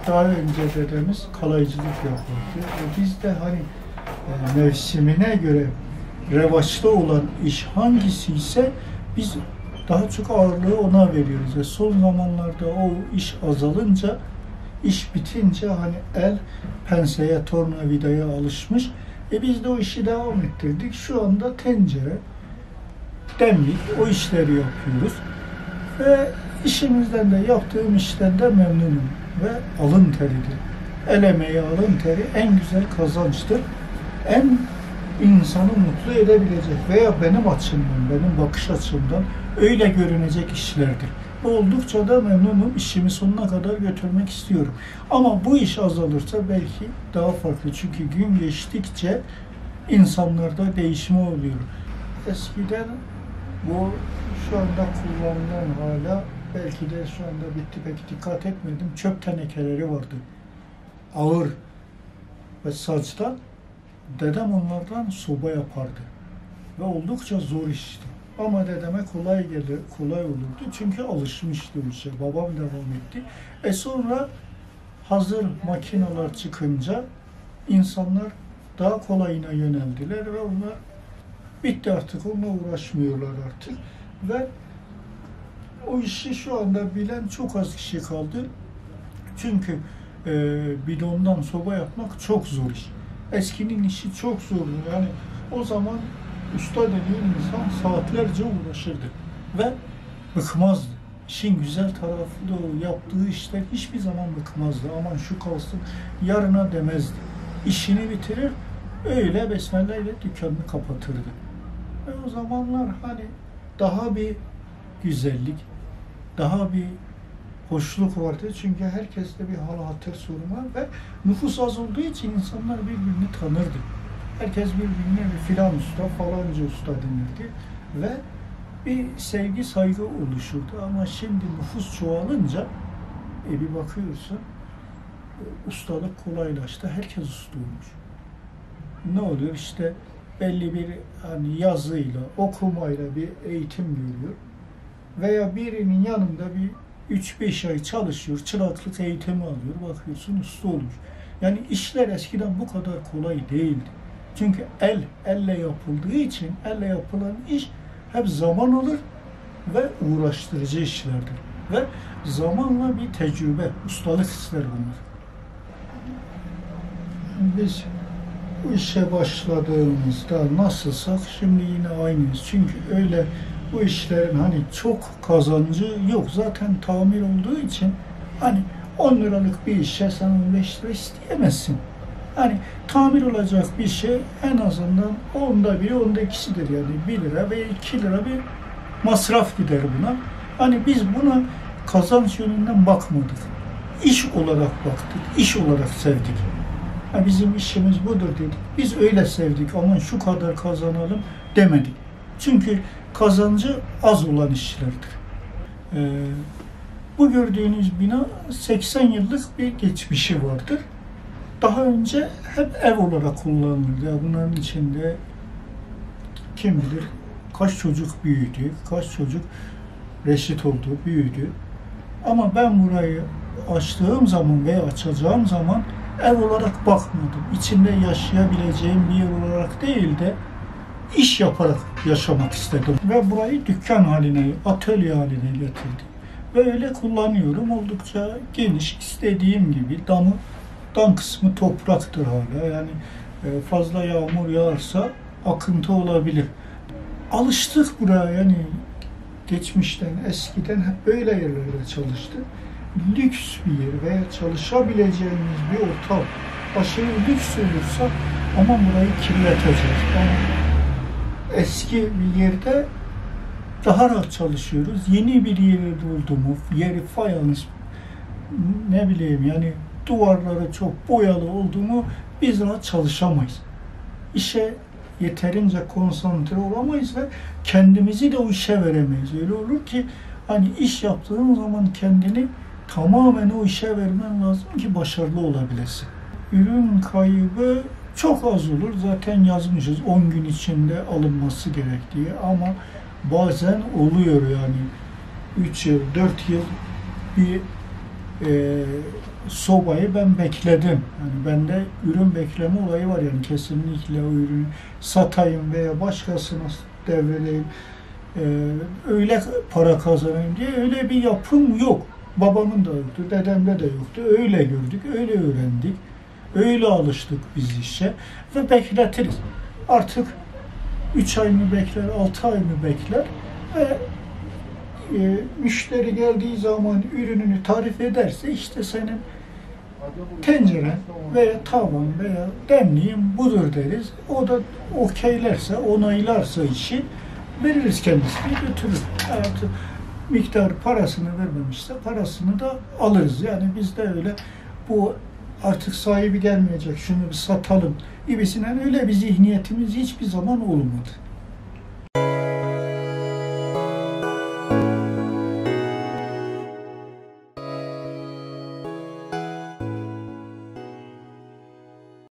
daha önce dedemiz kalaycılık yapardı. Biz de hani mevsimine göre revaçta olan iş hangisi ise biz daha çok ağırlığı ona veriyoruz. Son zamanlarda o iş azalınca, iş bitince hani el penseye, tornavidaya alışmış. Biz de o işi devam ettirdik. Şu anda tencere, demlik, o işleri yapıyoruz. Ve işimizden de, yaptığım işten de memnunum. Ve alın teridir. El emeği, alın teri en güzel kazançtır. En insanı mutlu edebilecek veya benim açımdan, benim bakış açımdan öyle görünecek işlerdir. Oldukça da memnunum. İşimi sonuna kadar götürmek istiyorum. Ama bu iş azalırsa belki daha farklı. Çünkü gün geçtikçe insanlarda değişme oluyor. Eskiden bu şu anda kullanılan hala belki de şu anda bitti, pek dikkat etmedim. Çöp tenekeleri vardı. Ağır ve saçtan. Dedem onlardan soba yapardı. Ve oldukça zor işti. Ama dedeme kolay olurdu. Çünkü alışmıştı o işe. Babam devam etti. Sonra hazır makineler çıkınca insanlar daha kolayına yöneldiler ve onlar bitti artık. Onunla uğraşmıyorlar artık. Ve o işi şu anda bilen çok az kişi kaldı. Çünkü bidondan soba yapmak çok zor iş. Eskinin işi çok zordu. Yani o zaman usta dediğin insan saatlerce uğraşırdı ve bıkmazdı. İşin güzel tarafı da o, yaptığı işler hiçbir zaman bıkmazdı. Aman şu kalsın, yarına demezdi. İşini bitirir, öyle besmeleyle dükkanını kapatırdı. Ve o zamanlar hani daha bir güzellik, daha bir hoşluk vardı. Çünkü herkeste bir hal hatır sorunu var ve nüfus az olduğu için insanlar birbirini tanırdı. Herkes birbirine bir filan usta, falanca usta denirdi ve bir sevgi, saygı oluşurdu. Ama şimdi nüfus çoğalınca bir bakıyorsun ustalık kolaylaştı. Herkes usta olmuş. Ne oluyor? İşte belli bir hani yazıyla, okumayla bir eğitim görüyor. Veya birinin yanında bir 3-5 ay çalışıyor, çıraklık eğitimi alıyor, bakıyorsun usta olmuş. Yani işler eskiden bu kadar kolay değildi. Çünkü elle yapıldığı için, elle yapılan iş hep zaman alır ve uğraştırıcı işlerdir. Ve zamanla bir tecrübe, ustalık ister bunlar. Biz bu işe başladığımızda nasılsak şimdi yine aynıyız. Çünkü öyle bu işlerin hani çok kazancı yok. Zaten tamir olduğu için hani 10 liralık bir işe sen 15 lira isteyemezsin. Hani tamir olacak bir şey en azından onda biri, onda ikisidir yani 1 lira veya 2 lira bir masraf gider buna. Hani biz buna kazanç yönünden bakmadık. İş olarak baktık, iş olarak sevdik. Yani bizim işimiz budur dedik. Biz öyle sevdik, aman şu kadar kazanalım demedik. Çünkü kazancı az olan işlerdir. Bu gördüğünüz bina 80 yıllık bir geçmişi vardır. Daha önce hep ev olarak kullanılırdı. Bunların içinde kim bilir kaç çocuk büyüdü, kaç çocuk reşit oldu, büyüdü. Ama ben burayı açtığım zaman veya açacağım zaman ev olarak bakmadım. İçinde yaşayabileceğim bir yer olarak değil de iş yaparak yaşamak istedim. Ve burayı dükkan haline, atölye haline getirdim. Ve öyle kullanıyorum. Oldukça geniş, istediğim gibi dam kısmı topraktır hala. Yani fazla yağmur yağarsa akıntı olabilir. Alıştık buraya yani geçmişten, eskiden hep böyle yerlerde çalıştık. Lüks bir yer veya çalışabileceğimiz bir ortam aşırı lüks olursa aman burayı kirleteceğiz. Yani eski bir yerde daha rahat çalışıyoruz. Yeni bir yere oldu mu, yeri fayans, ne bileyim yani duvarları çok boyalı oldu mu biz rahat çalışamayız. İşe yeterince konsantre olamayız ve kendimizi de o işe veremeyiz. Öyle olur ki hani iş yaptığın zaman kendini tamamen o işe vermen lazım ki başarılı olabilesin. Ürün kaybı çok az olur. Zaten yazmışız 10 gün içinde alınması gerektiği ama bazen oluyor yani 3 yıl, 4 yıl bir sobayı ben bekledim. Yani bende ürün bekleme olayı var, yani kesinlikle o ürünü satayım veya başkasına devreleyim, öyle para kazanayım diye öyle bir yapım yok. Babamın da yoktu, dedemde de yoktu. Öyle gördük, öyle öğrendik. Öyle alıştık biz işe ve bekletiriz. Artık 3 ay mı bekler, 6 ay mı bekler ve müşteri geldiği zaman ürününü tarif ederse işte senin tenceren veya tavan veya demliğin budur deriz. O da okeylerse, onaylarsa işi veririz, kendisine götürür. Artık miktar parasını vermemişse parasını da alırız. Yani bizde öyle bu artık sahibi gelmeyecek, şunu bir satalım gibisinden öyle bir zihniyetimiz hiçbir zaman olmadı.